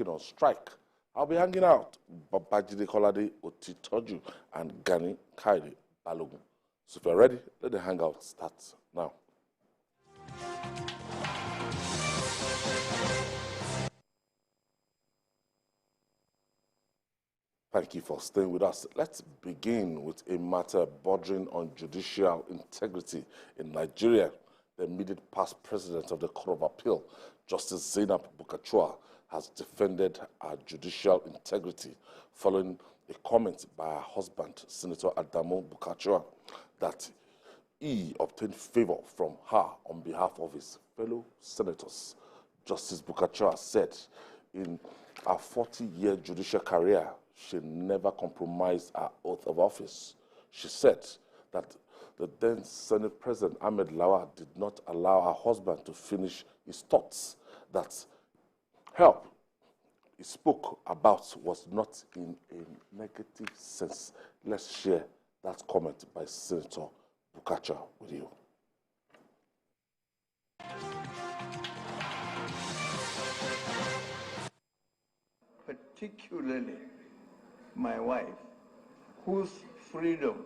on strike. I'll be hanging out Babajide Kolade Otitoju and Gani Kaide Balogun. So if you're ready, let the hangout start now. Thank you for staying with us. Let's begin with a matter bordering on judicial integrity in Nigeria. The immediate past president of the Court of Appeal, Justice Zainab Bukachua, has defended her judicial integrity following a comment by her husband, Senator Adamu Bukachua, that he obtained favor from her on behalf of his fellow senators. Justice Bukachua said in her 40-year judicial career, she never compromised her oath of office. She said that the then Senate President Ahmed Lawal did not allow her husband to finish his thoughts, that help he spoke about was not in a negative sense. Let's share that comment by Senator Bukachua with you. Particularly my wife, whose freedom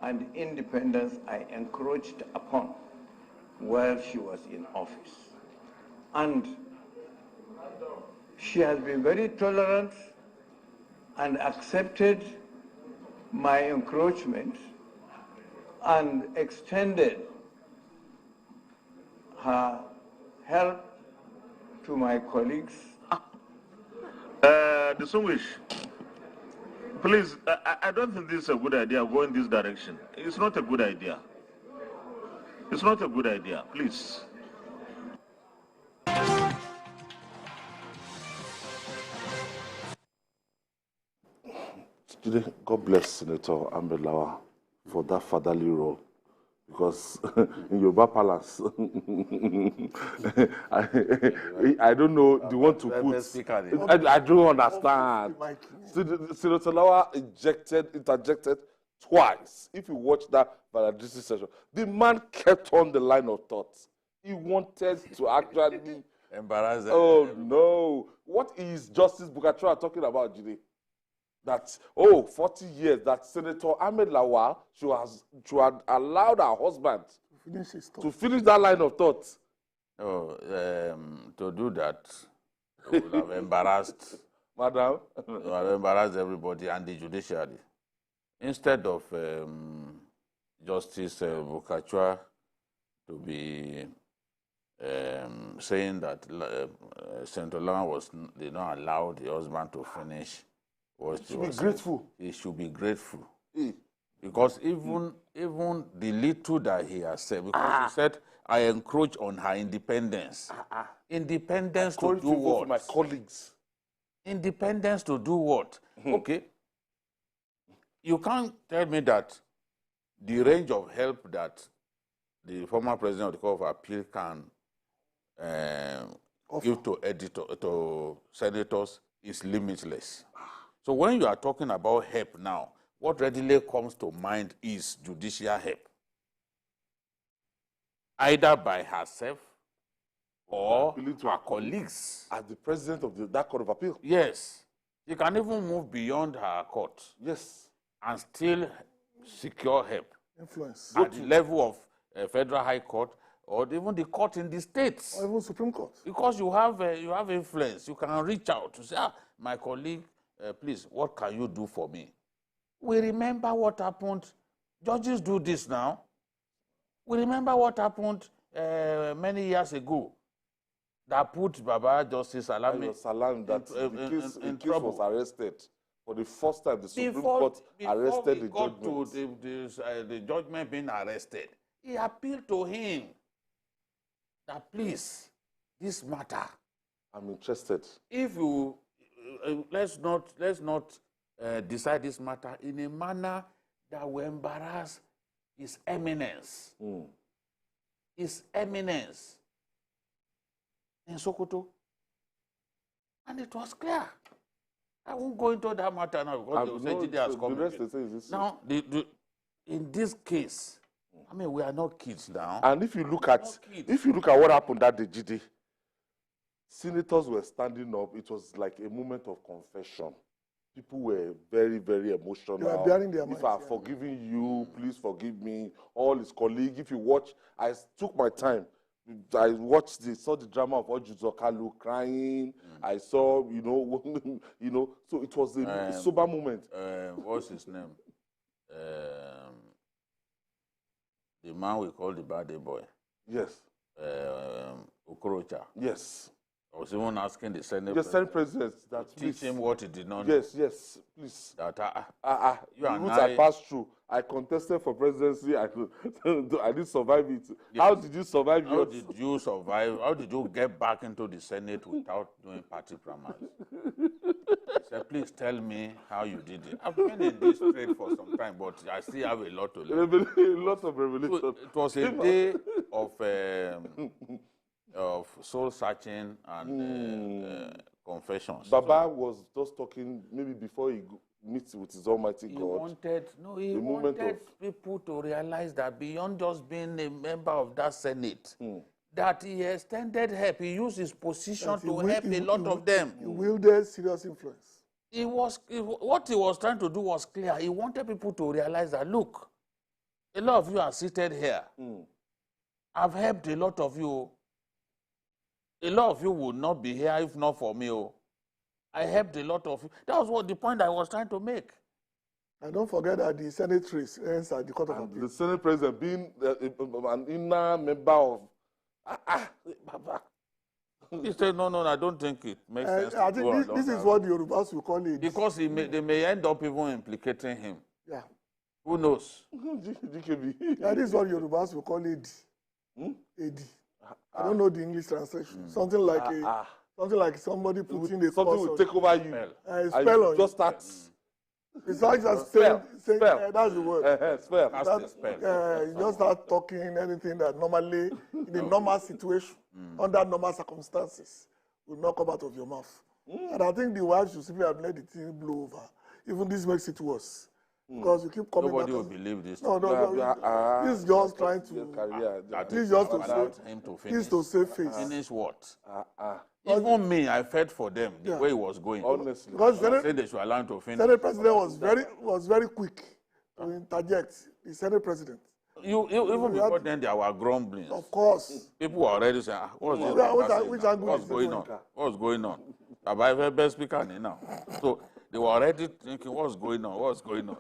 and independence I encroached upon while she was in office. And she has been very tolerant and accepted my encroachment and extended her help to my colleagues. Distinguished, please, I don't think this is a good idea, go in this direction. It's not a good idea. It's not a good idea, please. Today, God bless Senator Ahmed Lawal for that fatherly role. Because in Yoruba Palace, I don't know the one to put. I don't understand. Senator Lawal interjected twice. If you watch that validity session, the man kept on the line of thought. He wanted to actually embarrass them. Oh no! What is Justice Bukachua talking about, Jide? That 40 years that Senator Ahmed Lawal should have allowed her husband to finish that line of thought. To do that would have embarrassed Madam. would have embarrassed everybody and the judiciary. Instead of Justice Bukachua to be saying that Senator Lawal did not allow the husband to finish. He should be grateful. He should be grateful. Because even the little that he has said, because he said, I encroach on her independence. Independence to do what? For my colleagues. Independence to do what? Okay. You can't tell me that the range of help that the former president of the Court of Appeal can give to senators is limitless. So when you are talking about help now, what readily comes to mind is judicial help. Either by herself or her colleagues. As the president of that Court of Appeal. Yes. You can even move beyond her court. Yes. And still secure help. Influence. At the level of Federal High Court or even the court in the states. Or even Supreme Court. Because you have influence. You can reach out to say, my colleague, please, what can you do for me? We remember what happened. Judges do this now. We remember what happened many years ago that put Baba Justice Salami that the case was arrested. For the first time, the Supreme Court arrested the judgment. To the judgment being arrested, he appealed to him that, please, this matter. I'm interested. If you let's not decide this matter in a manner that will embarrass His Eminence. His Eminence in Sokoto. And it was clear. I won't go into that matter now because they will say Jide has come. Now, in this case, I mean, we are not kids now. And if you look at what happened that day, Jide, senators were standing up. It was like a moment of confession. People were very, very emotional. They were bearing their if minds, I've forgiven you, please forgive me. All his colleagues. If you watch, I took my time. I watched saw the drama of Ojuzo Kalu crying. I saw, you know, so it was a sober moment. What's his name? The man we call the bad boy. Yes. Okorocha. Yes. I was even asking the Senate President that teach him what he did not know. Yes, please. That you the route I passed through. I contested for presidency. I didn't survive it. Yes. How did you survive? How did you survive? How did you get back into the Senate without doing party primaries? He said, please tell me how you did it. I've been in this trade for some time, but I still have a lot to learn. A lot of revelation. So it was a day of soul searching and confessions. Baba was just talking maybe before he meets with his Almighty God. He wanted people to realize that beyond just being a member of that Senate, that he extended help. He used his position to help a lot of them. He wielded serious influence. What he was trying to do was clear. He wanted people to realize that, look, a lot of you are seated here. I've helped a lot of you. A lot of you would not be here if not for me. I helped a lot of you. That was the point I was trying to make. And don't forget that the Senate race ends at the Court of Appeal. The Senate President being an inner member of... Baba. He said, no, I don't think it makes sense. I think this is what the Yorubas will call it. Because they may end up even implicating him. Yeah. Who knows? Yeah, this is what Yorubas will call it. AD. I don't know the English translation. Something like somebody putting a something will take over you. Spell on just start. It's like just saying that's the word. Spell. You just start talking anything that normally, in a normal situation, under normal circumstances, will not come out of your mouth. And I think the wife should simply have let the thing blow over. Even this makes it worse. Because you keep coming Nobody back. will believe this. No. This is just trying to. This is just to save face. Finish what? Even me, I felt for them the way it was going. Honestly. Because said they should allow him to finish. Senate President was very quick to interject. The Senate President. Even before then, there were grumblings. Of course. People were already saying, what's going on? What's going on? Have I ever been speaker now? So they were already thinking, what's going on? What's going on?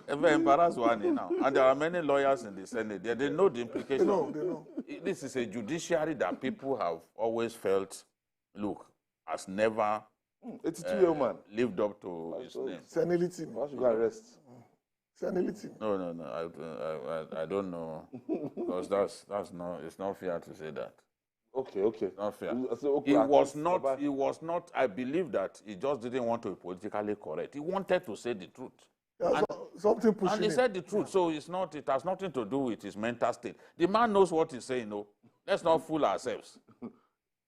Ever embarrassed one now. And there are many lawyers in the Senate. They know the implications. They know. This is a judiciary that people have always felt, look, has never 82-year-old man lived up to his name. Senility. Why should I arrest? Senility. No. I don't know. Because that's not, it's not fair to say that. Okay. Not fair. So, He was not, I believe that he just didn't want to be politically correct. He wanted to say the truth. Yeah, something pushing And he said the truth, so it has nothing to do with his mental state. The man knows what he's saying, no. Let's not fool ourselves.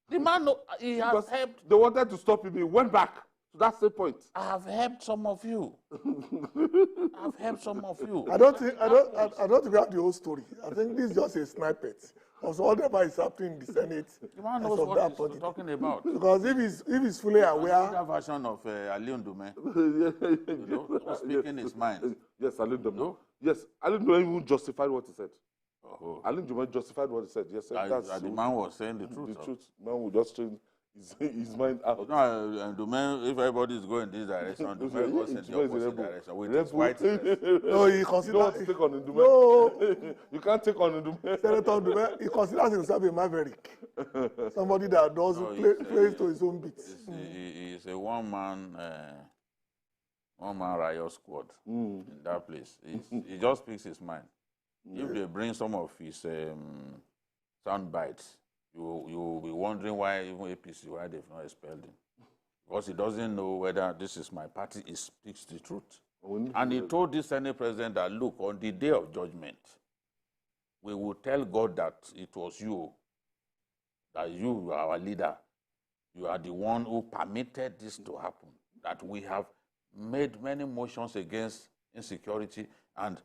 The man, he has helped. They wanted to stop him, he went back. So that's the point. I have helped some of you. I've helped some of you. I don't think we have the whole story. I think this is just a snippet of whatever is happening in the Senate. The man knows what he's talking about. Because if he's fully aware. That version of Ali Ndume, speaking his mind. Yes, Ali Ndume. No? Yes, Ali Ndume even justified what he said. Ali Ndume justified what he said. Yes, the man was saying the truth. The truth. Man will just change his mind out. No, the man, if everybody is going this direction, the man goes in the opposite direction with his white No, he considers. Take on Ndume. No. You can't take on Ndume. Senator Ndume, he considers himself a maverick. Somebody that plays to his own beats. He's a one-man riot squad in that place. He just speaks his mind. If they bring some of his sound bites, you will be wondering why even APC, why they've not expelled him. Because he doesn't know whether this is my party, he speaks the truth. And he told the Senate President that, look, on the day of judgment, we will tell God that it was you, that you are our leader. You are the one who permitted this to happen, that we have made many motions against insecurity, and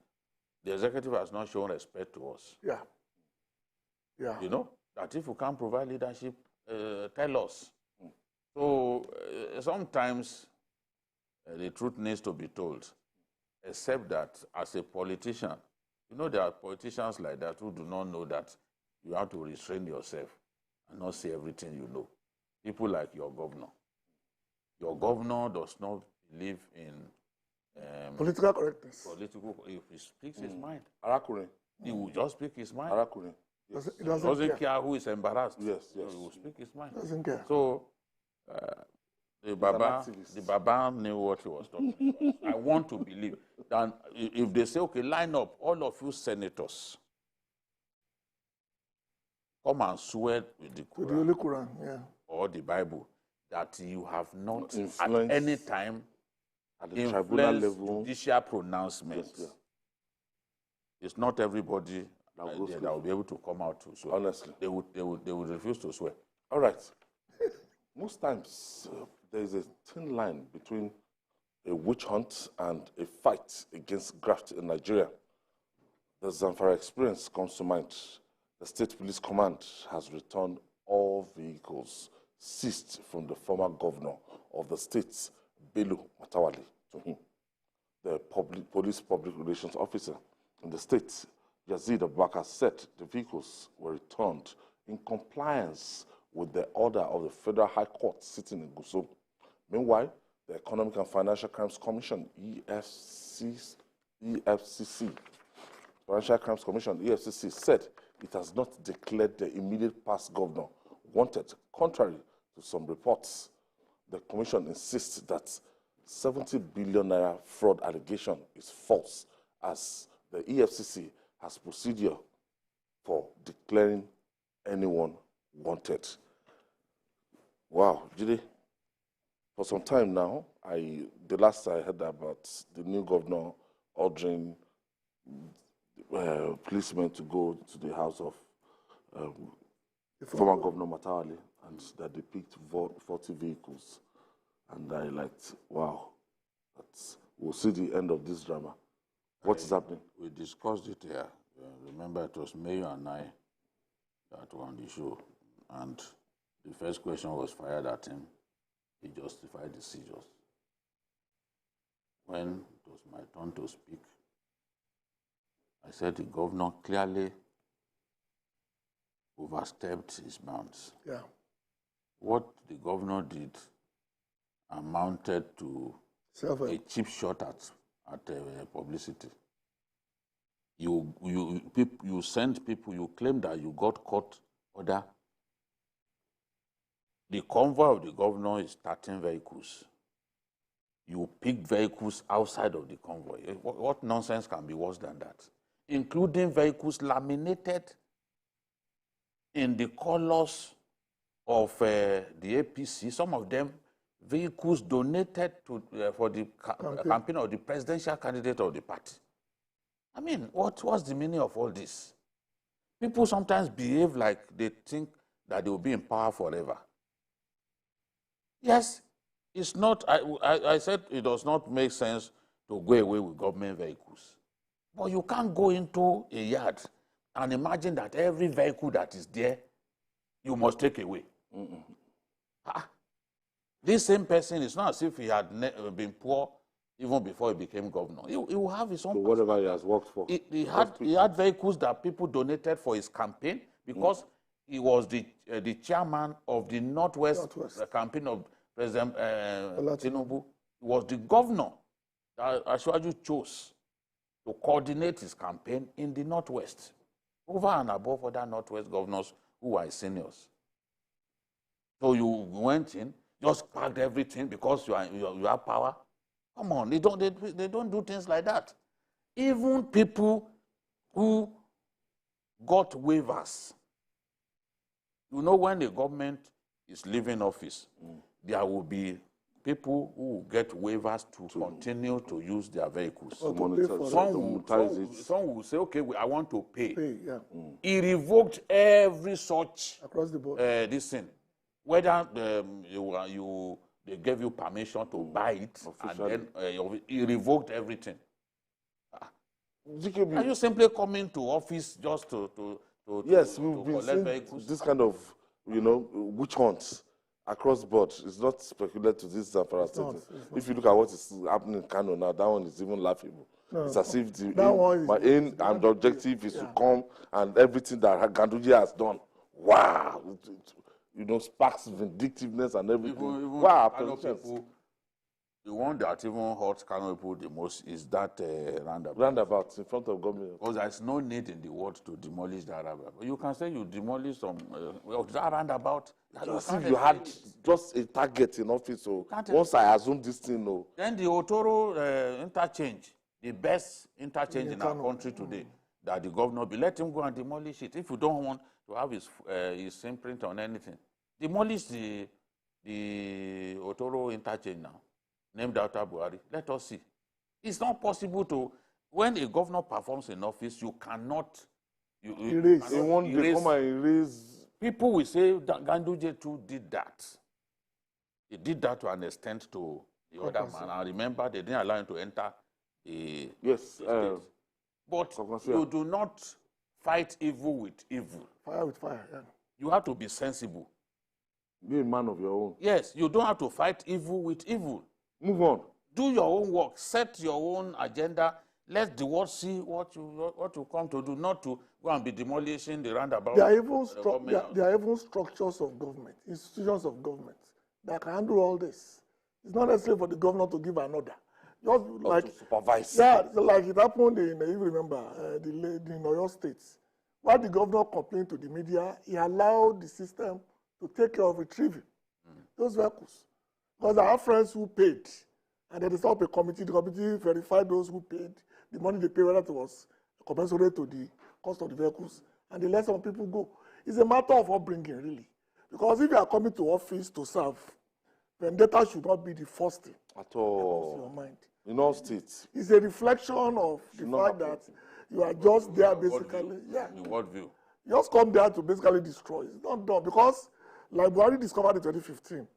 the executive has not shown respect to us. Yeah. You know, that if you can't provide leadership, tell us. So sometimes the truth needs to be told, except that as a politician, you know there are politicians like that who do not know that you have to restrain yourself and not say everything you know. People like your governor. Your governor does not believe in Political correctness. if he speaks his mind, Arakure. he will just speak his mind. Arakure. Yes. He He doesn't care who is embarrassed. Yes, yes. He will speak his mind. Doesn't care. So the Baba knew what he was talking about. I want to believe that if they say, okay, line up, all of you senators, come and swear with the With the Quran Holy Quran, yeah. or the Bible that you have not at Influence any time at the tribunal influenced level. judicial pronouncements. Yes, yeah. It's not everybody That that goes will be able to come out to swear. Honestly. They would refuse to swear. All right. Most times, there is a thin line between a witch hunt and a fight against graft in Nigeria. The Zamfara experience comes to mind. The State Police Command has returned all vehicles seized from the former governor of the state, Bello Matawali, to him. The police public relations officer in the state, Yazid Abubakar, said the vehicles were returned in compliance with the order of the Federal High Court sitting in Gusau. Meanwhile, the Economic and Financial Crimes Commission, EFCC, Financial Crimes Commission, EFCC, said it has not declared the immediate past governor wanted, contrary to some reports. The commission insists that 70 billion naira fraud allegation is false, as the EFCC has procedure for declaring anyone wanted. Wow, Jide, for some time now, the last I heard about the new governor ordering policemen to go to the house of former Governor Matawali, and that they picked 40 vehicles. And I liked, wow, we'll see the end of this drama. What is happening? We discussed it here. Remember, it was Mayo and I that were on the show. And the first question was fired at him. He justified the seizures. When it was my turn to speak, I said the governor clearly overstepped his bounds. Yeah. What the governor did amounted to a cheap shot at publicity. You send people, you claim that you got court order. The convoy of the governor is 13 vehicles. You pick vehicles outside of the convoy. What nonsense can be worse than that? Including vehicles laminated in the colors of the APC, some of them vehicles donated to, for the campaign of the presidential candidate of the party. I mean, what's the meaning of all this? People sometimes behave like they think that they will be in power forever. Yes, it's not, I said it does not make sense to go away with government vehicles. But you can't go into a yard and imagine that every vehicle that is there, you must take away. This same person, is not as if he had been poor even before he became governor. He will have his own. So whatever he has worked for. He had vehicles that people donated for his campaign because he was the chairman of the Northwest. Campaign of President Tinubu. He was the governor that Shuaibu chose to coordinate his campaign in the Northwest, over and above other Northwest governors who were seniors. So you went in, just packed everything because you have power. Come on, they don't do things like that. Even people who got waivers, you know, when the government is leaving office, there will be people who will get waivers to continue to use their vehicles. Some will say, okay, I want to pay. Yeah. He revoked every such Across the board. this thing. Whether they gave you permission to buy it, officially. And then he revoked everything. Are you simply coming to office just to yes, to we've been collect seeing vehicles? this kind of, witch hunts. across board. It's not speculated to this Zamfara state. If you look at what is happening in Kano now, that one is even laughable. It's as if my aim and the objective is to come and everything that Ganduje has done. Wow. Sparks vindictiveness and everything. Wow. The one that even hurts Kano people the most is that roundabout. Roundabout in front of government. Because there's no need in the world to demolish that roundabout. You can say you demolish some that roundabout. As if you had just a target in office. So once I assume this thing, Then the Otoro interchange, the best interchange in our country today, that the governor be let him go and demolish it. If you don't want to have his imprint on anything, demolish the Otoro interchange now. Named after Buhari. Let us see. It's not possible to, when a governor performs in office, you cannot erase. They want to come and erase. People will say that Ganduje too did that. He did that to an extent to the other man. I remember they didn't allow him to enter the state. But you do not fight evil with evil. Fire with fire, yeah. You have to be sensible. Be a man of your own. Yes, you don't have to fight evil with evil. Move on. Do your own work. Set your own agenda. Let the world see what you come to do, not to go and be demolishing the roundabout. There are even structures of government, institutions of government that can handle all this. It's not necessary for the governor to give an order. Just like to supervise. Yeah, like it happened in, if you remember, the lady in Oyo State. While the governor complained to the media, he allowed the system to take care of retrieving those vehicles. Because I have friends who paid, and then they set up a committee. The committee verified those who paid, the money they paid, whether it was commensurate to the cost of the vehicles, and they let some people go. It's a matter of upbringing, really. Because if you are coming to office to serve, vendetta should not be the first thing at all. That comes to your mind. In all states. It's a reflection of the fact that you are just there basically. Yeah. In what view? You just come there to basically destroy. It's not done. Because, like Buhari discovered in 2015,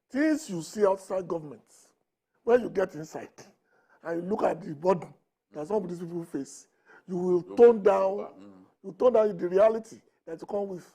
things you see outside governments, when you get inside and you look at the burden that some of these people face, you will tone down the reality that you come with.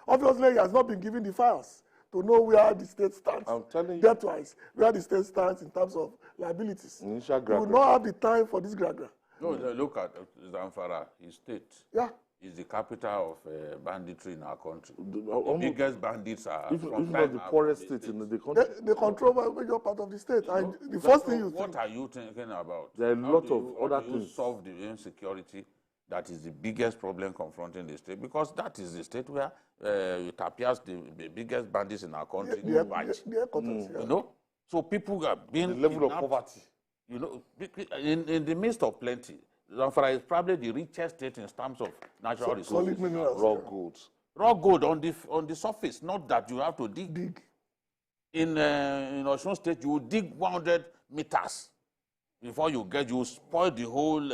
Obviously, he has not been given the files to know where the state stands. I'm telling you. Debt-wise, where the state stands in terms of liabilities. You will not have the time for this gragra. No, look at Zamfara, his state. Yeah. Is the capital of banditry in our country. The biggest bandits are if not the poorest state in the country. They control a major part of the state. And the first thing you think. What are you thinking about? There are a lot of other things. How do you solve the insecurity that is the biggest problem confronting the state? Because that is the state where it appears the biggest bandits in our country. You know? So people are being the level of poverty. You know, in the midst of plenty, Zamfara is probably the richest state in terms of natural resources. Raw gold. Raw gold on the surface, not that you have to dig. In Osun State, you dig 100 meters before you spoil the whole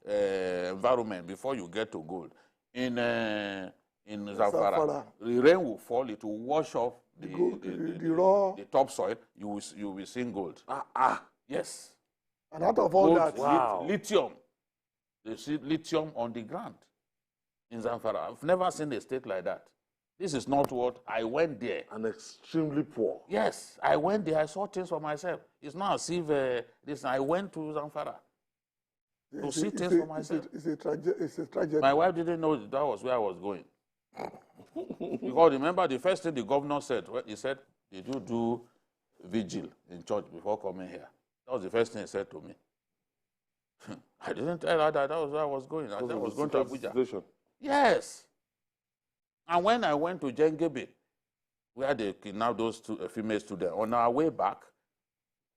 environment before you get to gold. In Zamfara, the rain will fall, it will wash off the topsoil. You will see gold. Yes. And out of all that, lithium. They see lithium on the ground in Zamfara. I've never seen a state like that. This is not what I went there. And extremely poor. Yes, I went there. I saw things for myself. It's not as if I went to Zamfara to see things for myself. It's a tragedy. My wife didn't know that was where I was going. Because remember, the first thing the governor said, he said, "Did you do vigil in church before coming here?" That was the first thing he said to me. I didn't tell her that was where I was going. I said I was going to Abuja. Yes. And when I went to Jengebe, where they kidnapped those female students, on our way back,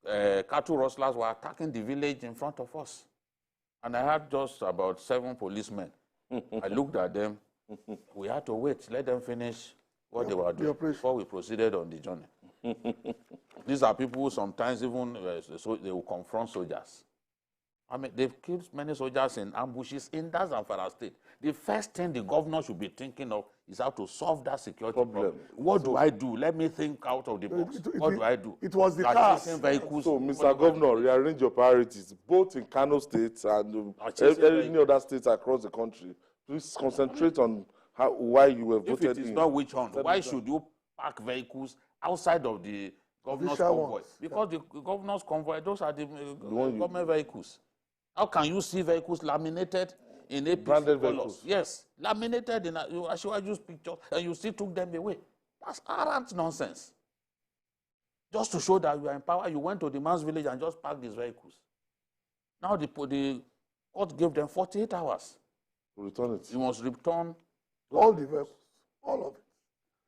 cattle rustlers were attacking the village in front of us. And I had just about 7 policemen. I looked at them. We had to wait, let them finish what they were doing before we proceeded on the journey. These are people who sometimes even they will confront soldiers. I mean, they've killed many soldiers in ambushes in that Zamfara state. The first thing the governor should be thinking of is how to solve that security problem. What do I do? Let me think out of the box. What do I do? It was the cars. So, Mr. Governor, rearrange your priorities, both in Kano State and any other states across the country. Please concentrate on why you were voted in. If it is not which one, why should you park vehicles outside of the governor's Official convoy. ones, Because the governor's convoy, those are the government vehicles. How can you see vehicles laminated in APC Branded colors? vehicles. Yes, laminated in Shuaibu's picture, and you still took them away. That's arrant nonsense. Just to show that you are in power, you went to the man's village and just parked these vehicles. Now the court gave them 48 hours. To return it. You must return All the vehicles, all of it.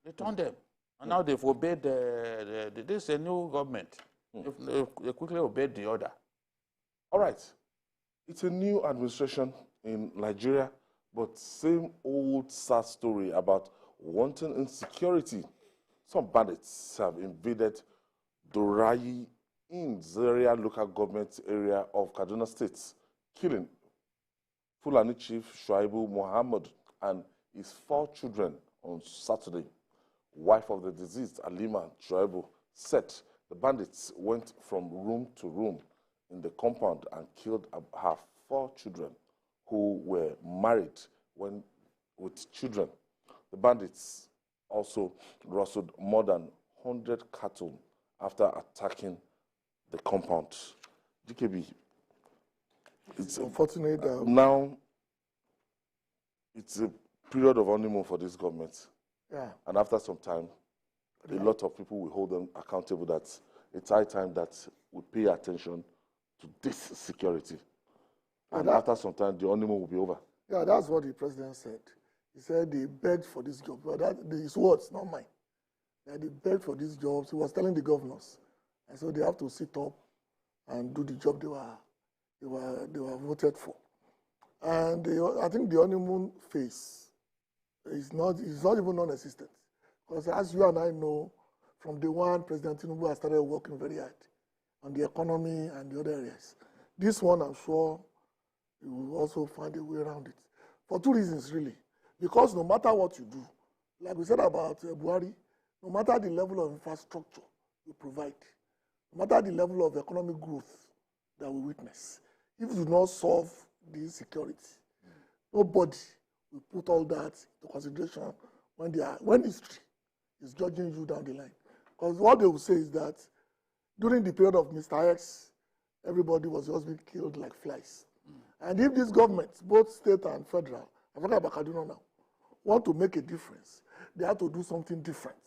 return them. And now they've obeyed this is a new government. They quickly obeyed the order. All right. It's a new administration in Nigeria, but same old sad story about wanton insecurity. Some bandits have invaded Dorayi in Zaria local government area of Kaduna State, killing Fulani Chief Shuaibu Mohammed and his 4 children on Saturday. Wife of the deceased, Halima Shuaibu, said the bandits went from room to room in the compound and killed her 4 children who were married with children. The bandits also rustled more than 100 cattle after attacking the compound. GKB, it's unfortunate. now it's a period of honeymoon for this government. Yeah. And after some time, a lot of people will hold them accountable that it's high time that we pay attention to this security. And after some time, the honeymoon will be over. Yeah, that's what the president said. He said they begged for this job. But that his words, not mine. That they begged for these jobs. He was telling the governors. And so they have to sit up and do the job they were voted for. And I think the honeymoon phase is not even non-existent. Because as you and I know, from day one, President Tinubu has started working very hard on the economy and the other areas. This one, I'm sure, you will also find a way around it. For 2 reasons, really. Because no matter what you do, like we said about Buhari, no matter the level of infrastructure you provide, no matter the level of economic growth that we witness, if you do not solve the insecurity, nobody will put all that into consideration when history is judging you down the line. Because what they will say is that during the period of Mr. X, everybody was just being killed like flies. And if these governments, both state and federal, I'm talking about Kaduna now, want to make a difference, they have to do something different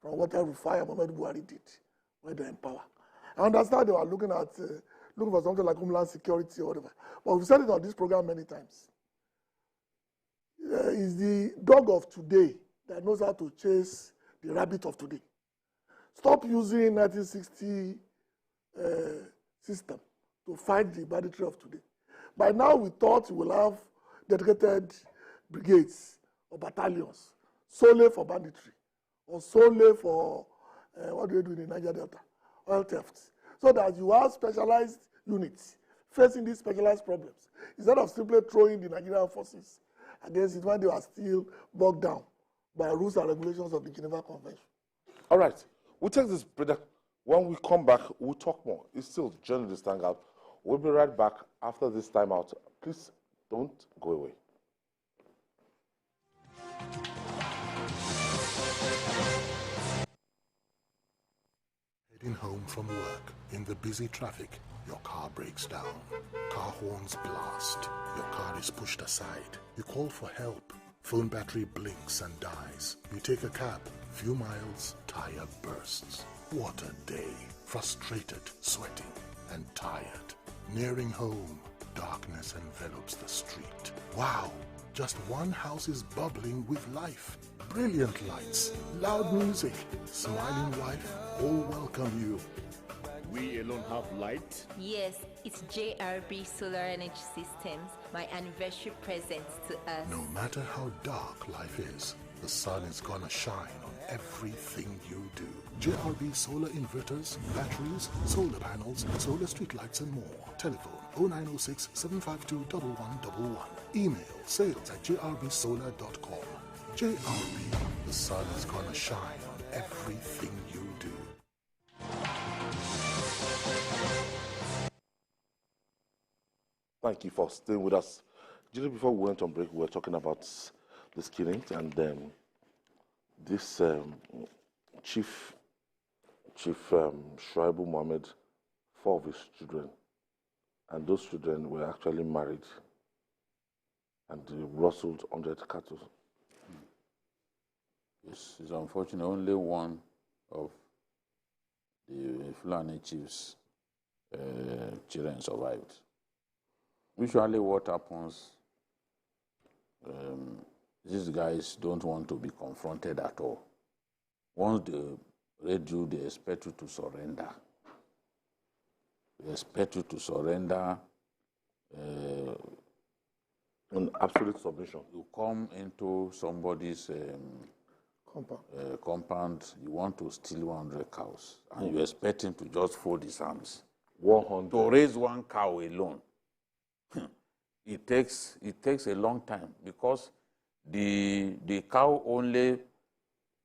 from what Rufai Mohammed Buhari did when they're in power. I understand they were looking for something like Homeland Security or whatever. But we've said it on this program many times. It's the dog of today that knows how to chase the rabbit of today. Stop using 1960 system to fight the banditry of today. By now, we thought we will have dedicated brigades or battalions solely for banditry or solely for, what do you do in the Niger Delta? Oil thefts. So that you have specialized units facing these specialized problems. Instead of simply throwing the Nigerian forces against it when they are still bogged down by rules and regulations of the Geneva Convention. All right. We'll take this, brother. When we come back, we'll talk more. It's still Journalist Hangout. We'll be right back after this time out. Please don't go away. Heading home from work, in the busy traffic, your car breaks down. Car horns blast. Your car is pushed aside. You call for help. Phone battery blinks and dies. You take a cab. Few miles, tire bursts. What a day. Frustrated, sweating, and tired. Nearing home, darkness envelops the street. Wow, just one house is bubbling with life. Brilliant lights, loud music, smiling wife, all welcome you. We alone have light? Yes, it's JRB Solar Energy Systems, my anniversary present to us. No matter how dark life is, the sun is gonna shine on everything you do. JRB solar inverters, batteries, solar panels, solar streetlights, and more. Telephone 0906 752 1111. Email sales@jrbsolar.com. JRB, the sun is gonna shine on everything you do. Thank you for staying with us. Just before we went on break, we were talking about this killing, and this chief Chief Shuaibu Mohammed 4 of his children, and those children were actually married, and they rustled 100 cattle. It's unfortunate only one of the Fulani Chief's children survived. Usually what happens, these guys don't want to be confronted at all. Once they raid you, they expect you to surrender. They expect you to surrender. In absolute submission. You come into somebody's compound, you want to steal 100 cows, and you expect him to just fold his arms. 100. To raise one cow alone, it takes a long time, because the cow only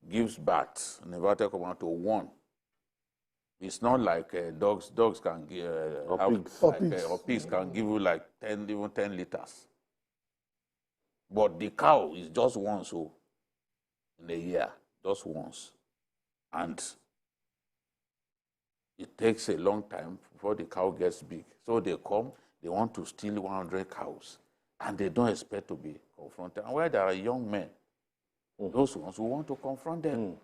gives birth, to 1. It's not like dogs. Dogs can give, or pigs can give you like 10 liters. But the cow is just once in a year, just once. And it takes a long time before the cow gets big. So they come, they want to steal 100 cows, and they don't expect to be confronted. And where there are young men, those ones who want to confront them.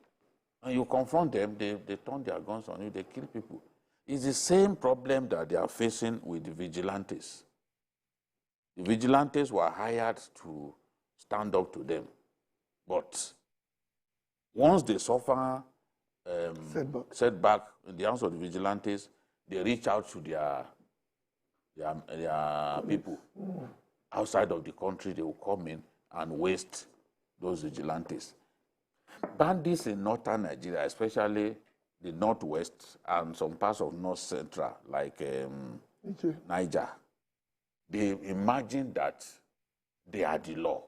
And you confront them, they turn their guns on you, they kill people. It's the same problem that they are facing with the vigilantes. The vigilantes were hired to stand up to them. But once they suffer setback in the hands of the vigilantes, they reach out to their people outside of the country. They will come in and waste those vigilantes. Bandits in northern Nigeria, especially the northwest and some parts of north central, like Niger, they imagine that they are the law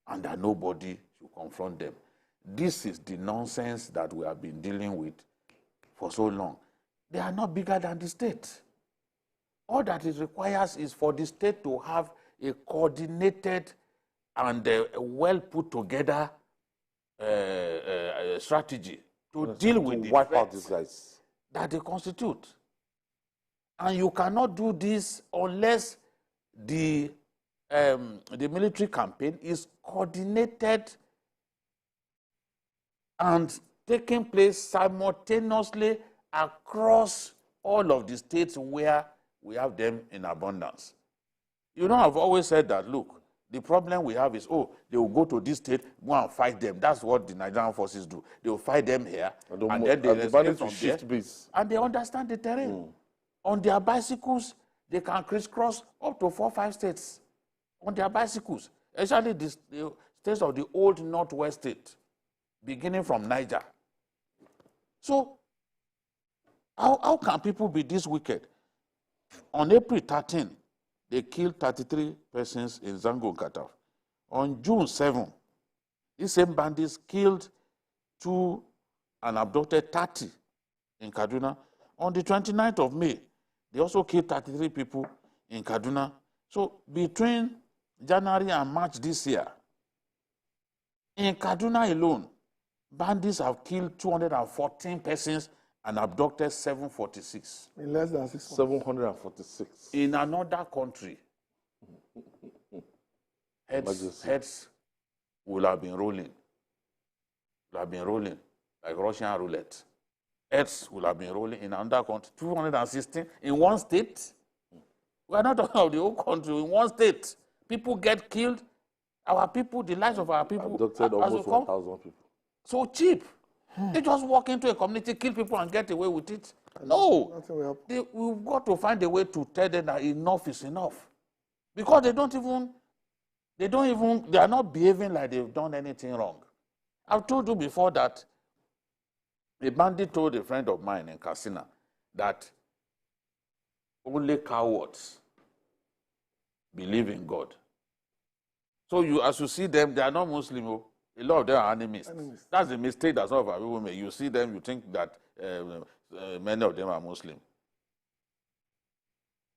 and that nobody should confront them. This is the nonsense that we have been dealing with for so long. They are not bigger than the state. All that it requires is for the state to have a coordinated and well put together strategy to deal with the wipe out these guys that they constitute. And you cannot do this unless the military campaign is coordinated and taking place simultaneously across all of the states where we have them in abundance. You know, I've always said that, look, the problem we have is, they will go to this state, go and fight them. That's what the Nigerian forces do. They will fight them here, and then they escape from there, and they understand the terrain. On their bicycles, they can crisscross up to 4 or 5 states on their bicycles, especially the states of the old northwest state, beginning from Niger. So, how can people be this wicked? On April 13, they killed 33 persons in Zango Kataf. On June 7, these same bandits killed 2 and abducted 30 in Kaduna. On the 29th of May, they also killed 33 people in Kaduna. So between January and March this year, in Kaduna alone, bandits have killed 214 persons and abducted 746. In less than 6 months. 746. In another country, heads will have been rolling. Like Russian roulette. Heads will have been rolling in another country. 216 in one state. We are not talking about the whole country. In one state, people get killed. Our people, the lives of our people, abducted almost 1,000 people. So cheap. They just walk into a community, kill people, and get away with it. No. We've got to find a way to tell them that enough is enough. Because they are not behaving like they've done anything wrong. I've told you before that a bandit told a friend of mine in Katsina that only cowards believe in God. So as you see them, they are not Muslim. A lot of them are animists. That's the mistake that some of our people make. You see them, you think that many of them are Muslim.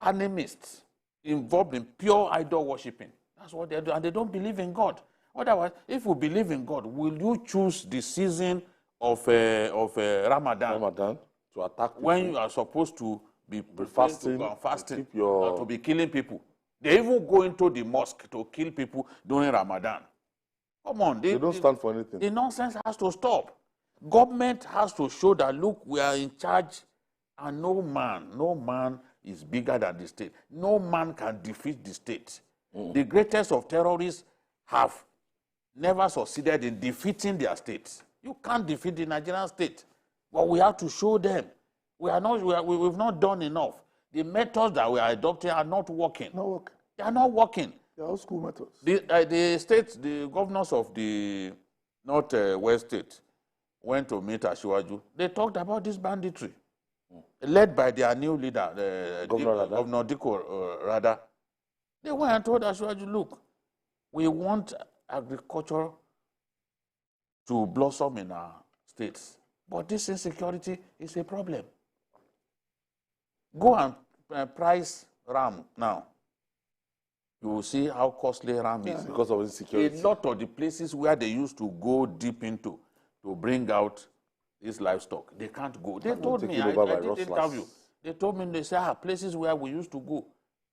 Animists involved in pure idol worshipping. That's what they do, and they don't believe in God. Otherwise, if we believe in God, will you choose the season of Ramadan. Ramadan to attack people. When you are supposed to be fasting, fasting, keep your... to be killing people. They even go into the mosque to kill people during Ramadan. Come on. They don't stand for anything. The nonsense has to stop. Government has to show that, look, we are in charge, and no man is bigger than the state. No man can defeat the state. The greatest of terrorists have never succeeded in defeating their states. You can't defeat the Nigerian state. But we have to show them. We've not done enough. The methods that we are adopting are not working. Not working. They are not working. They are old school methods. The governors of the North-West state went to meet Shuaibu. They talked about this banditry, led by their new leader, Governor Diko Rada. They went and told Shuaibu, look, we want agriculture to blossom in our states, but this insecurity is a problem. Go and price ram now. You will see how costly ram is. Because of insecurity. A lot of the places where they used to go deep into to bring out this livestock, they can't go. They told me, I did interview. They told me, they say, places where we used to go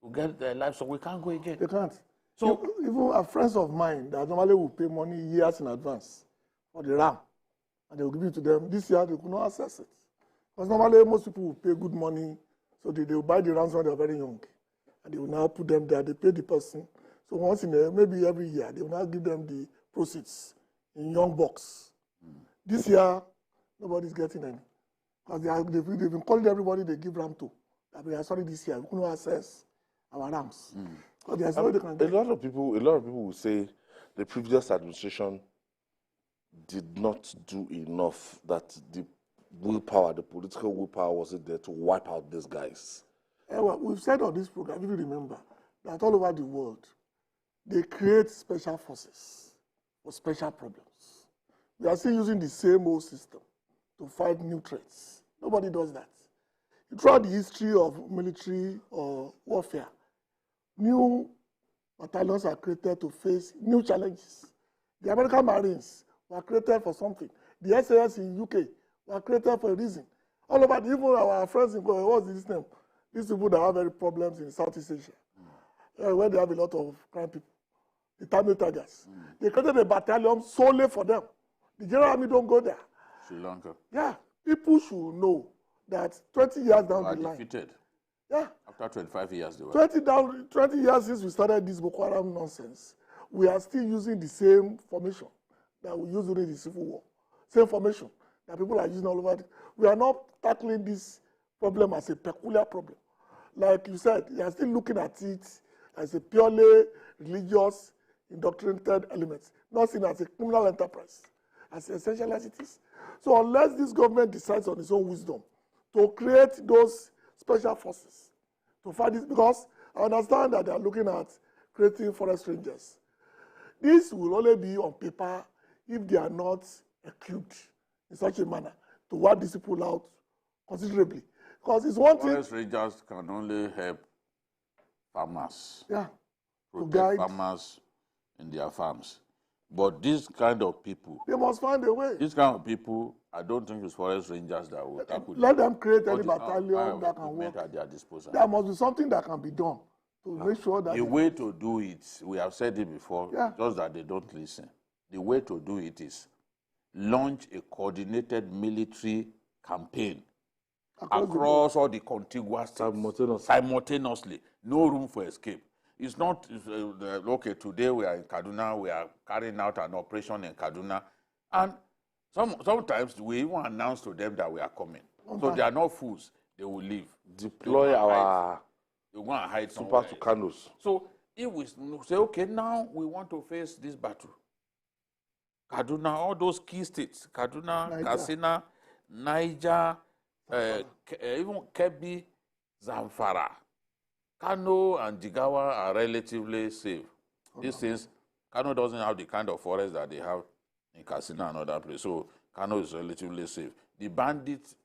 to get the livestock, we can't go again. They can't. So even friends of mine that normally will pay money years in advance for the ram, and they will give it to them. This year, they could not access it. Because normally, most people will pay good money, so they will buy the rams when they are very young. And they will now put them there. They pay the person. So once maybe every year, they will now give them the proceeds in young bucks. This year, nobody's getting any. Because they've been calling everybody they give ram to. That we are sorry this year, we couldn't access our rams. A lot of people will say the previous administration did not do enough, that the willpower, the political willpower wasn't there to wipe out these guys. Well, we've said on this program, if you remember, that all over the world, they create special forces for special problems. We are still using the same old system to fight new threats. Nobody does that. Throughout the history of military or warfare, new battalions are created to face new challenges. The American Marines were created for something. The SAS in UK were created for a reason. All over, even our friends in what's this name? These people that have very problems in Southeast Asia, where they have a lot of crime people, the Tamil Tigers. They created a battalion solely for them. The General Army don't go there. Sri Lanka. Yeah, people should know that 20 years down the line. Defeated. Yeah. After 25 years, they were. 20 years since we started this Boko Haram nonsense, we are still using the same formation that we used during the Civil War. Same formation that people are using all over. We are not tackling this problem as a peculiar problem. Like you said, you are still looking at it as a purely religious, indoctrinated element, not seen as a criminal enterprise, as essential as it is. So unless this government decides on its own wisdom to create those special forces to fight this, because I understand that they are looking at creating forest rangers. This will only be on paper if they are not equipped in such a manner to wipe these people out considerably. Because it's one thing. Forest rangers can only help farmers. Yeah. Protect farmers in their farms. But these kind of people, they must find a way. These kind of people, I don't think it's forest rangers that will tackle. Let them create any battalion that can work at their disposal. There must be something that can be done to make sure that. The way to do it, we have said it before, just that they don't listen. The way to do it is launch a coordinated military campaign across all the contiguous states simultaneously. No room for escape. It's not, okay, today we are in Kaduna, we are carrying out an operation in Kaduna, and sometimes we even announce to them that we are coming. So they are not fools, they will leave. Deploy they want to hide super Tucanos. So if we say, okay, now we want to face this battle, Kaduna, all those key states, Kaduna, Katsina, Niger, even Kebbi, Zamfara, Kano and Jigawa are relatively safe. These things, Kano doesn't have the kind of forest that they have in Katsina and other places, so Kano is relatively safe. The bandit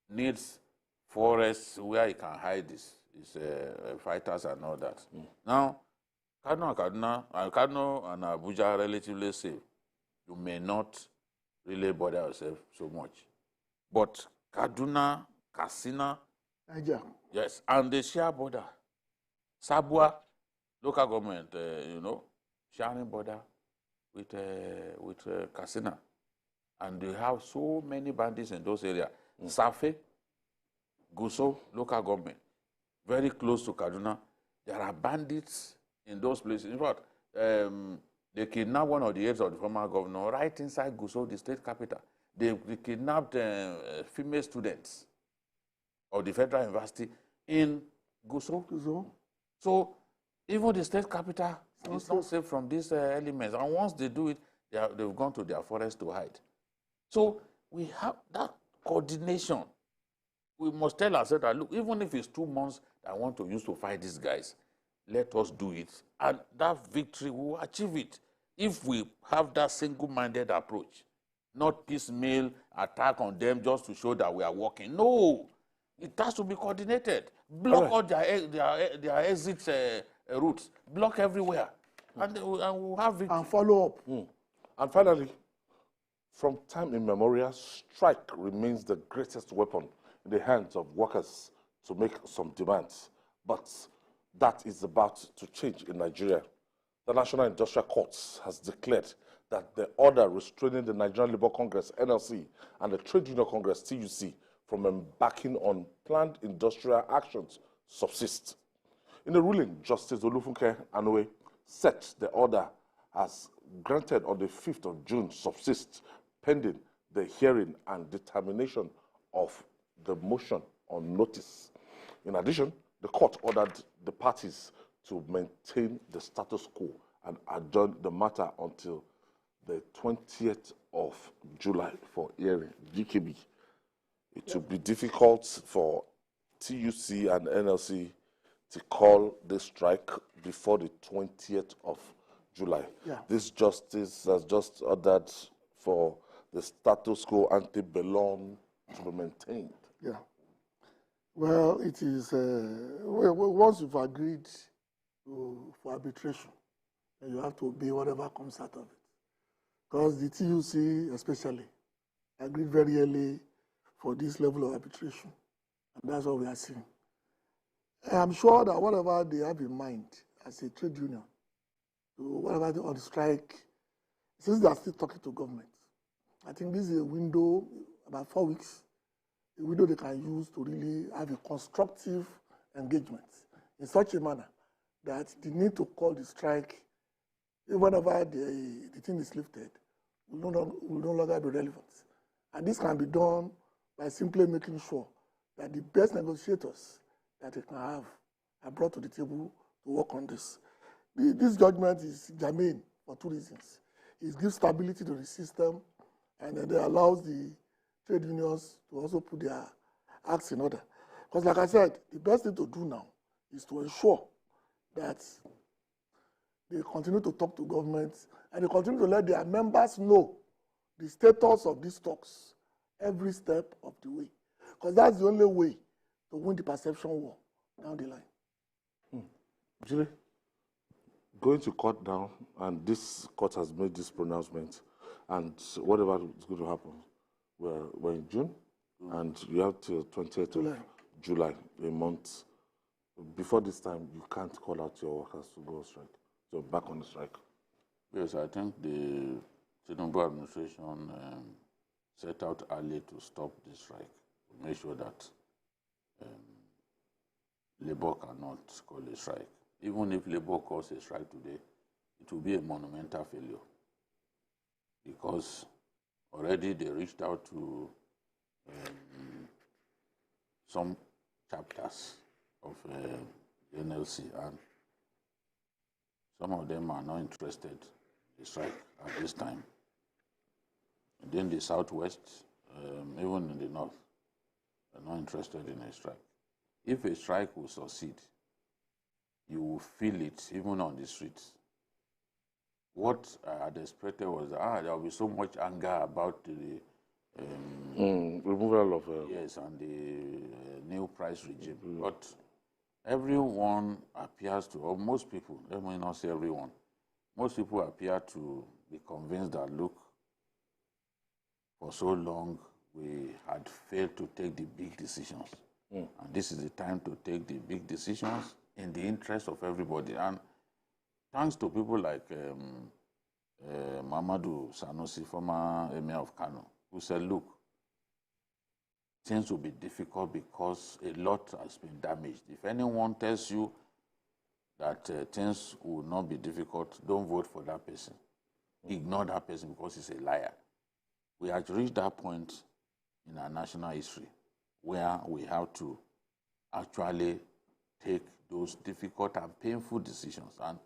needs forests where he can hide his fighters and all that. Now, Kano and Abuja are relatively safe. You may not really bother ourselves so much. But Kaduna, Katsina, Niger. yes, and the share border. Sabua, local government, sharing border with Katsina. And they have so many bandits in those areas. Safe, Guso, local government, very close to Kaduna. There are bandits in those places. In fact, they kidnapped one of the aides of the former governor right inside Guso, the state capital. They kidnapped female students of the federal university in Guso. So even the state capital is not safe from these elements. And once they do it, they've gone to their forest to hide. So we have that coordination. We must tell ourselves that, look, even if it's 2 months I want to use to fight these guys, let us do it. And that victory, we will achieve it if we have that single-minded approach, not piecemeal attack on them just to show that we are working. No, it has to be coordinated. Block all their exit routes. Block everywhere. And we'll have victory. And follow up. And finally, from time immemorial, strike remains the greatest weapon in the hands of workers to make some demands. But that is about to change in Nigeria. The National Industrial Court has declared that the order restraining the Nigerian Labour Congress, NLC, and the Trade Union Congress, TUC, from embarking on planned industrial actions subsist. In the ruling, Justice Olufunke Anoe set the order as granted on the 5th of June subsist, pending the hearing and determination of the motion on notice. In addition, the court ordered the parties to maintain the status quo and adjourn the matter until the 20th of July for hearing. GKB. It will be difficult for TUC and NLC to call the strike before the 20th of July. This justice has just ordered for the status quo ante bellum to be maintained. Well, it is, once you've agreed for arbitration, then you have to obey whatever comes out of it. Because the TUC especially agreed very early for this level of arbitration. And that's what we are seeing. I'm sure that whatever they have in mind as a trade union, whatever they on strike, since they are still talking to government, I think this is a window, about 4 weeks, a window they can use to really have a constructive engagement in such a manner that the need to call the strike, whenever the thing is lifted, will no longer be relevant. And this can be done by simply making sure that the best negotiators that they can have are brought to the table to work on this. This judgment is germane for 2 reasons. It gives stability to the system, and then it allows the trade unions to also put their acts in order. Because like I said, the best thing to do now is to ensure that they continue to talk to governments and they continue to let their members know the status of these talks every step of the way. Because that's the only way to win the perception war down the line. Actually, going to court now, and this court has made this pronouncement, and whatever is going to happen, we're in June, and you have till 20th of July, a month. Before this time, you can't call out your workers to go on strike. So back on the strike. Yes, I think the Tinubu administration set out early to stop the strike, to make sure that Labour cannot call a strike. Even if Labour calls a strike today, it will be a monumental failure, because already they reached out to some chapters of the NLC, and some of them are not interested in the strike at this time. And then the Southwest, even in the North, are not interested in a strike. If a strike will succeed, you will feel it even on the streets. What I had expected was that there will be so much anger about the removal of yes, and the new price regime. But everyone appears to, or most people, let me not say everyone, most people appear to be convinced that, look, for so long we had failed to take the big decisions. And this is the time to take the big decisions in the interest of everybody. And thanks to people like Mamadou Sanusi, former Emir of Kano, who said, look, things will be difficult because a lot has been damaged. If anyone tells you that things will not be difficult, don't vote for that person. Ignore that person because he's a liar. We have reached that point in our national history where we have to actually take those difficult and painful decisions. And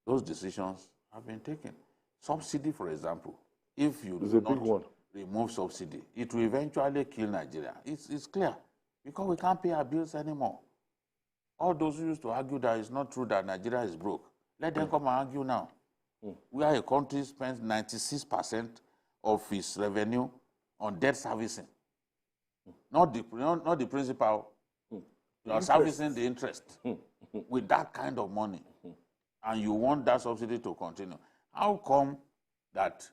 those decisions have been taken. Subsidy, for example, if you do not remove subsidy, it will eventually kill Nigeria. It's clear, because we can't pay our bills anymore. All those who used to argue that it's not true that Nigeria is broke, let them come and argue now. We are a country spends 96% of its revenue on debt servicing. Not the principal. You are servicing the interest with that kind of money. And you want that subsidy to continue. How come that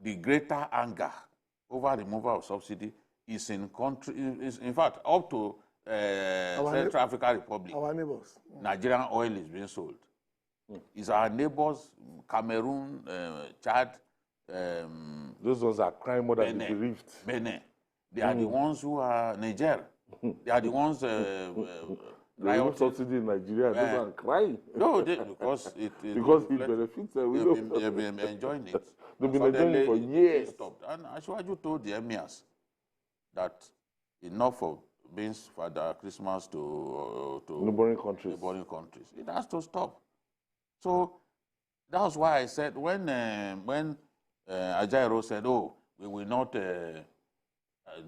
the greater anger over removal of subsidy is in fact, up to Central African Republic, our neighbors. Nigerian oil is being sold. It's our neighbors, Cameroon, Chad. Those ones are crying more than the bereaved. Benin. They are the ones who are Niger. They are the ones rioting. Subsidy in Nigeria, those are crying. No, because it benefits them. They've been enjoying it. They've been enjoying it for years. And Shuaibu told the emirs that enough of being Father Christmas to neighboring countries. It has to stop. So that's why I said when Ajaero said, "Oh, we will not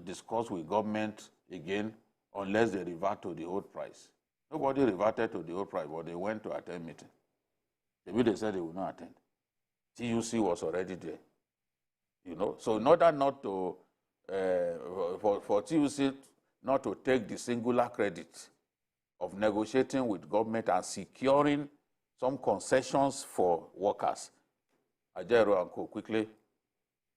discuss with government again unless they revert to the old price." Nobody reverted to the old price, but they went to attend meeting. Maybe they said they would not attend. TUC was already there. So in order not to for TUC not to take the singular credit of negotiating with government and securing some concessions for workers, Ajaero and Co quickly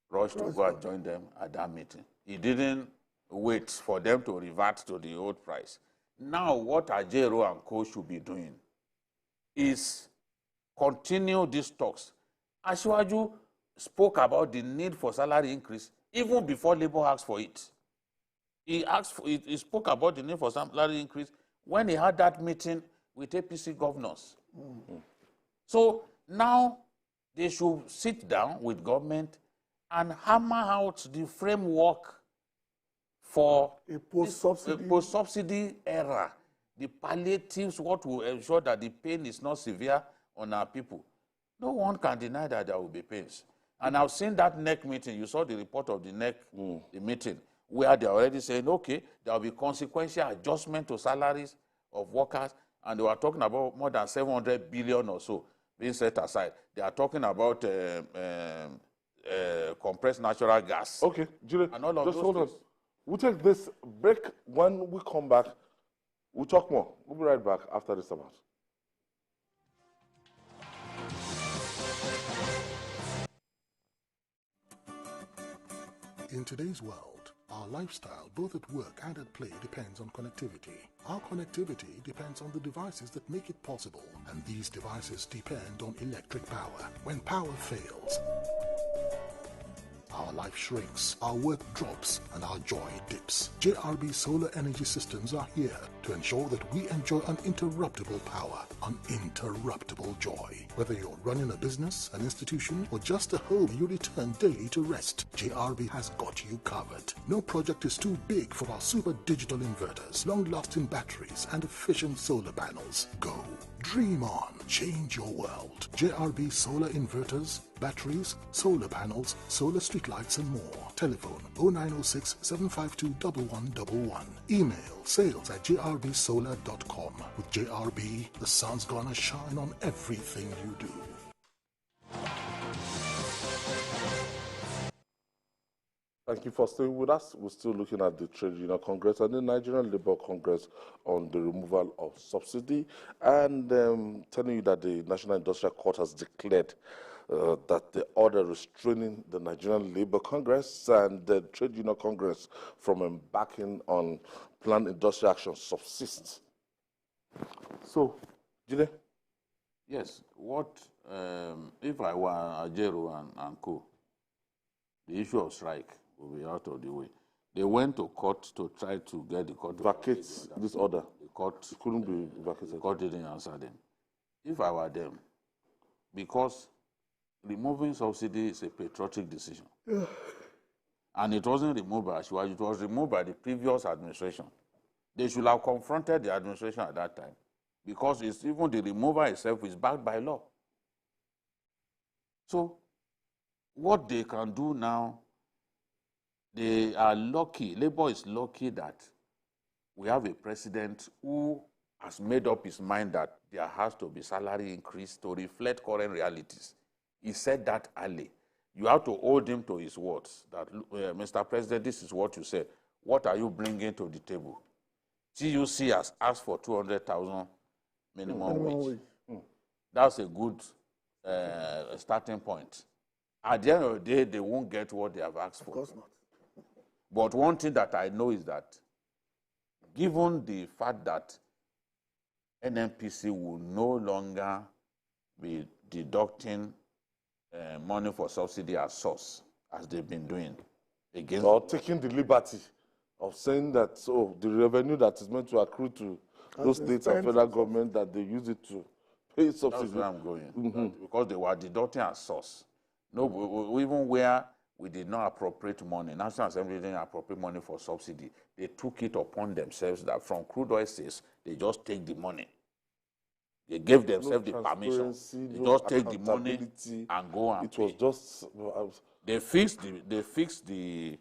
rushed to go and join them at that meeting. He didn't wait for them to revert to the old price. Now what Ajaero and Co should be doing is continue these talks. Shuaibu spoke about the need for salary increase even before Labour asked for it. He spoke about the need for salary increase when he had that meeting with APC governors. So now they should sit down with government and hammer out the framework for a post-subsidy era, the palliatives, what will ensure that the pain is not severe on our people. No one can deny that there will be pains. And I've seen that NEC meeting. You saw the report of the NEC the meeting, where they're already saying, okay, there will be consequential adjustment to salaries of workers, and they were talking about more than 700 billion or so being set aside. They are talking about compressed natural gas. Okay, Julie, and all of just those hold on. things. We'll take this break. When we come back, we'll talk more. We'll be right back after this amount. In today's world, our lifestyle, both at work and at play, depends on connectivity. Our connectivity depends on the devices that make it possible, and these devices depend on electric power. When power fails, our life shrinks, our work drops, and our joy dips. JRB Solar Energy Systems are here to ensure that we enjoy uninterruptible power, uninterruptible joy. Whether you're running a business, an institution, or just a home you return daily to rest, JRB has got you covered. No project is too big for our super digital inverters, long-lasting batteries, and efficient solar panels. Go. Dream on. Change your world. JRB Solar Inverters, batteries, solar panels, solar streetlights, and more. Telephone 0906 752 1111. Email sales@jrbsolar.com. With JRB, the sun's gonna shine on everything you do. Thank you for staying with us. We're still looking at the Trade Union Congress and the Nigerian Labour Congress on the removal of subsidy, and telling you that the National Industrial Court has declared that the order restraining the Nigerian Labour Congress and the Trade Union Congress from embarking on planned industrial action subsists. So, Jide? Yes, what if I were Ajero and co, the issue of strike will be out of the way. They went to court to try to get the court to Vacate this order. The court couldn't be vacated. The court didn't answer them. If I were them, because removing subsidy is a patriotic decision. And it wasn't removed by Shuaibu, it was removed by the previous administration. They should have confronted the administration at that time, because it's, even the removal itself is backed by law. So what they can do now, they are lucky, Labour is lucky that we have a president who has made up his mind that there has to be salary increase to reflect current realities. He said that early. You have to hold him to his words that, Mr. President, this is what you said. What are you bringing to the table? TUC has asked for 200,000 minimum wage. That's a good starting point. At the end of the day, they won't get what they have asked for. Of course not. But one thing that I know is that, given the fact that NNPC will no longer be deducting money for subsidy as source, as they've been doing, against or taking the liberty of saying that, so the revenue that is meant to accrue to those states and federal government, that they use it to pay subsidy. That's where I'm going. Because they were deducting as source. No, even where we did not appropriate money, National Assembly didn't appropriate money for subsidy, they took it upon themselves that from crude oil sales, they just take the money. They gave themselves the permission. They just take the money and go and it was pay. Just they fixed the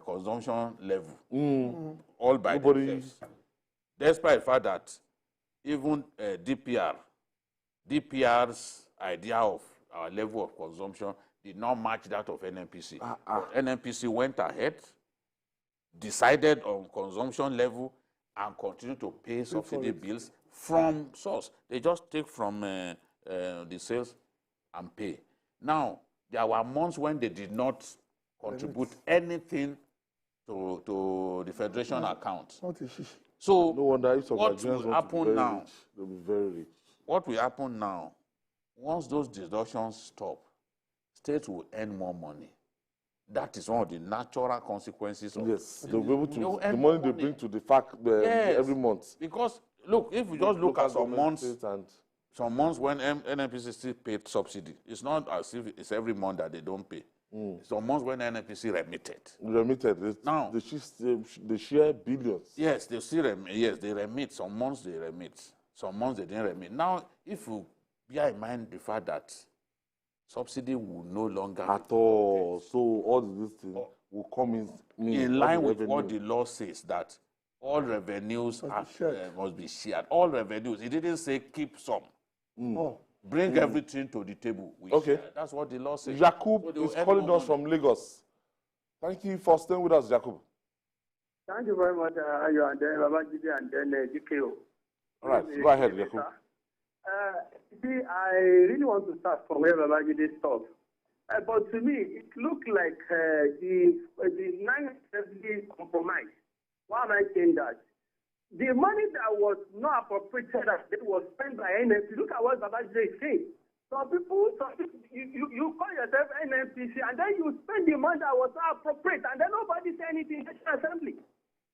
consumption level all by themselves. Despite the fact that even DPR's idea of our level of consumption did not match that of NNPC. But NNPC went ahead, decided on consumption level, and continued to pay subsidy bills from source. They just take from the sales and pay. Now, there were months when they did not contribute anything to the federation account. So, no wonder if what will happen now? They'll be very rich. What will happen now? Once those deductions stop, states will earn more money. That is one of the natural consequences of they'll be able to, the money they bring to the fact every month. Because, look, if we just look at some months when NNPC still paid subsidy, it's not as if it's every month that they don't pay. Some months when NNPC remitted. Now, they share billions. Yes, they still they remit. Some months they remit. Some months they didn't remit. Now, if you bear in mind the fact that subsidy will no longer at all, so all these things will come in line with what the law says, that all revenues must be shared. All revenues. It didn't say keep some. Bring everything to the table. Share. That's what the law says. Jakub is calling us from Lagos. Thank you for staying with us, Jakub. Thank you very much, Ayo, and then Babajide, and then GKO. All right, go ahead, Jakub. See, I really want to start from where Babajide stopped. But to me, it looked like the 970 compromise. Why am I saying that? The money that was not appropriated, it was spent by NNPC. Look at what Babajide is saying. Some people you call yourself NNPC, and then you spend the money that was not appropriate, and then nobody say anything in the National Assembly.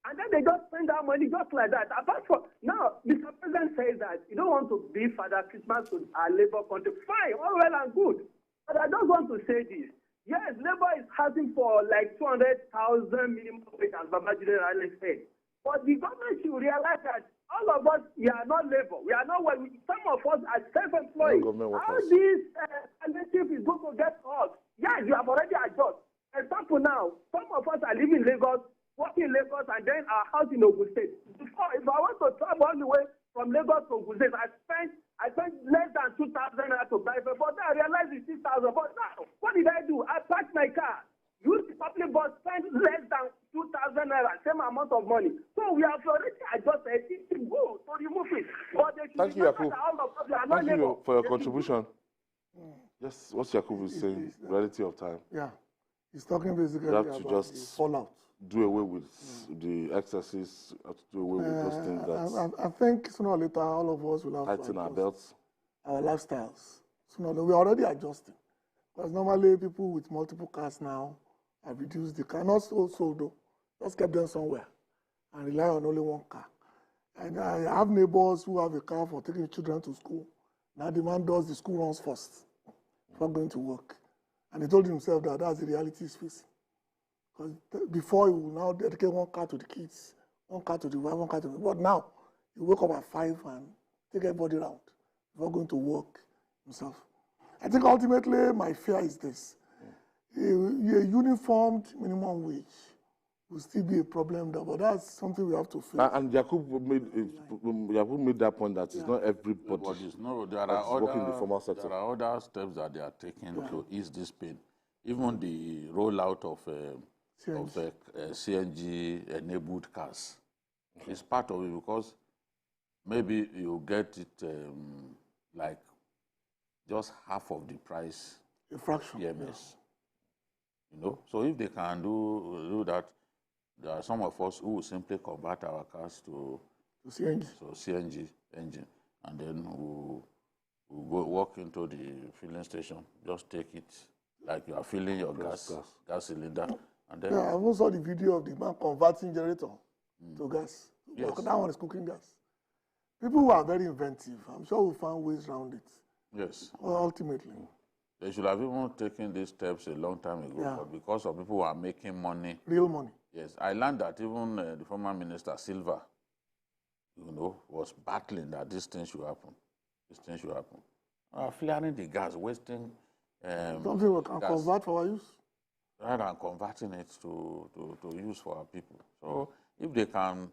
And then they just spend that money just like that. Apart from, now, Mr. President says that you don't want to be Father Christmas to our labor country. Fine, all well and good. But I just want to say this. Yes, labor is asking for like 200,000 minimum wage, as Babajide Raleigh said. But the government should realize that all of us, we are not labor. We are not, some of us are self-employed. How this alternative is going to get us? Yes, you have already adjusted. For example, now, some of us are living in Lagos, working in Lagos, and then our house in Ogun State. Before, if I want to travel all the way from Lagos to Ogun State, I spent less than 2,000 naira to buy it, but I realized it's 6,000. But now, what did I do? I packed my car, used the public bus, spent less than 2,000 naira, same amount of money. So we have already adjusted it to go to remove it. But thank you, Yakub. Thank you for your contribution. Yes, what Yakubu is saying, reality of time. Yeah, he's talking basically You have about to just the fallout. do away with the excesses, have to do away with those things that I think sooner or later all of us will have tighten to our adjust belts. our lifestyles. Sooner or later, we're already adjusting. Because normally people with multiple cars now have reduced the car, not so though, just kept them somewhere and rely on only one car. And I have neighbors who have a car for taking children to school. Now the man does the school runs first before going to work. And he told himself that that's the reality he's facing. Because before he will now dedicate one car to the kids, one car to the wife, one car to the... But now, you wake up at 5 and take everybody around before going to work himself. I think ultimately my fear is this. A uniformed minimum wage will still be a problem there, but that's something we have to face. And Yakub made that point that it's not everybody No, that's working in the formal sector. there are other steps that they are taking to ease this pain. Even the rollout of CNG-enabled cars is part of it, because maybe you get it like just half of the price. A fraction. PMS. You know, so if they can do that, there are some of us who will simply convert our cars to CNG. So CNG engine, and then we'll go walk into the filling station, just take it like you are filling your gas cylinder, and then. Yeah, I even saw the video of the man converting generator to gas. Yes. That one is cooking gas. People who are very inventive, I'm sure we'll find ways around it. Yes. Well, ultimately. They should have even taken these steps a long time ago, but because of people who are making money. Real money. Yes, I learned that even the former minister, Silva, was battling that this thing should happen. This thing should happen. Flaring the gas, wasting something we can convert for our use. Rather than converting it to use for our people. So if they can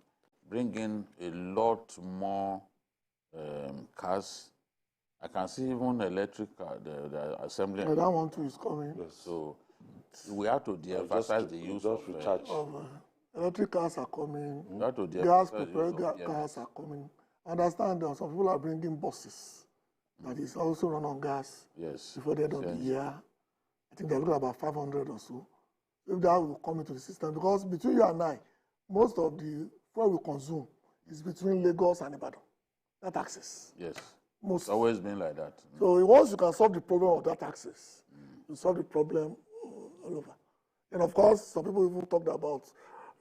bring in a lot more cars, I can see even electric car, the assembly. Yeah, that one too is coming. Yes. So we have to de-emphasize the use of electric cars are coming. Gas-prepared cars are coming. Understand that some people are bringing buses that is also run on gas. Yes. Before the end of the year, I think they're looking at about 500 or so. If that will come into the system, because between you and I, most of the fuel we consume is between Lagos and Ibadan. That access. Yes. Most. It's always been like that. So once you can solve the problem of that access, you solve the problem all over. And of course, some people even talked about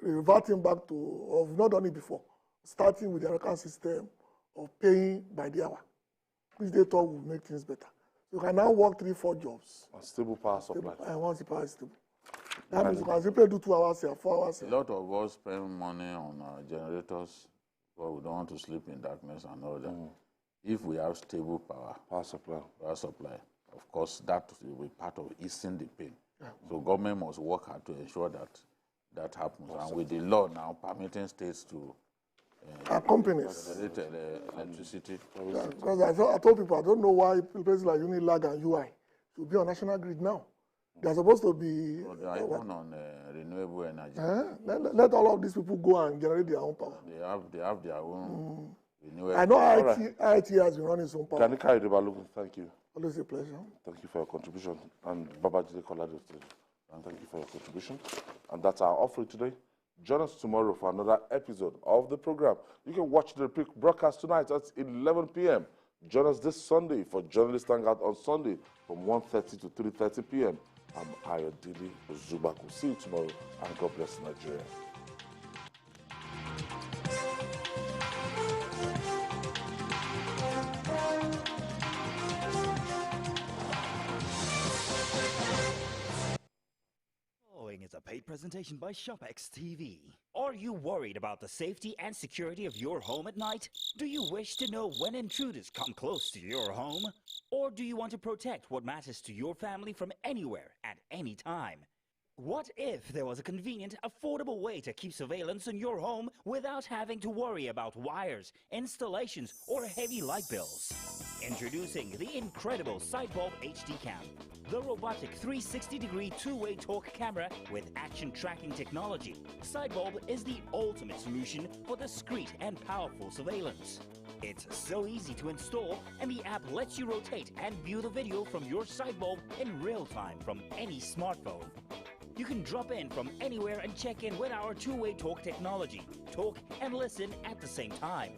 reverting back to, or we've not done it before, starting with the American system of paying by the hour, which they thought would make things better. So you can now work 3-4 jobs. A stable power supply. And once the power is stable. That means you can simply do 2 hours here, 4 hours here. A lot of us spend money on generators, but we don't want to sleep in darkness and all that. If we have stable power supply, of course, that will be part of easing the pain. So government must work hard to ensure that happens. And with the law now permitting states to companies generate electricity. Because I told people, I don't know why places like Unilag and UI should be on national grid now. They're supposed to be... They are even on renewable energy. Let all of these people go and generate their own power. They have their own renewable. I know IIT has been running its own power. Kanika Idibalugu, thank you. Always a pleasure. Thank you for your contribution. And Babajide Kolade, thank you for your contribution. And that's our offering today. Join us tomorrow for another episode of the program. You can watch the repeat broadcast tonight at 11 p.m. Join us this Sunday for Journalist Hangout on Sunday from 1:30 to 3:30 p.m. I'm Ayodele Zubaku. See you tomorrow, and God bless Nigeria. Is a paid presentation by ShopX TV. Are you worried about the safety and security of your home at night? Do you wish to know when intruders come close to your home? Or do you want to protect what matters to your family from anywhere at any time? What if there was a convenient, affordable way to keep surveillance in your home without having to worry about wires, installations, or heavy light bills? Introducing the incredible Sidebulb HD Cam, the robotic 360-degree two-way torque camera with action tracking technology. Sidebulb is the ultimate solution for discreet and powerful surveillance. It's so easy to install, and the app lets you rotate and view the video from your side bulb in real time from any smartphone. You can drop in from anywhere and check in with our two-way talk technology. Talk and listen at the same time.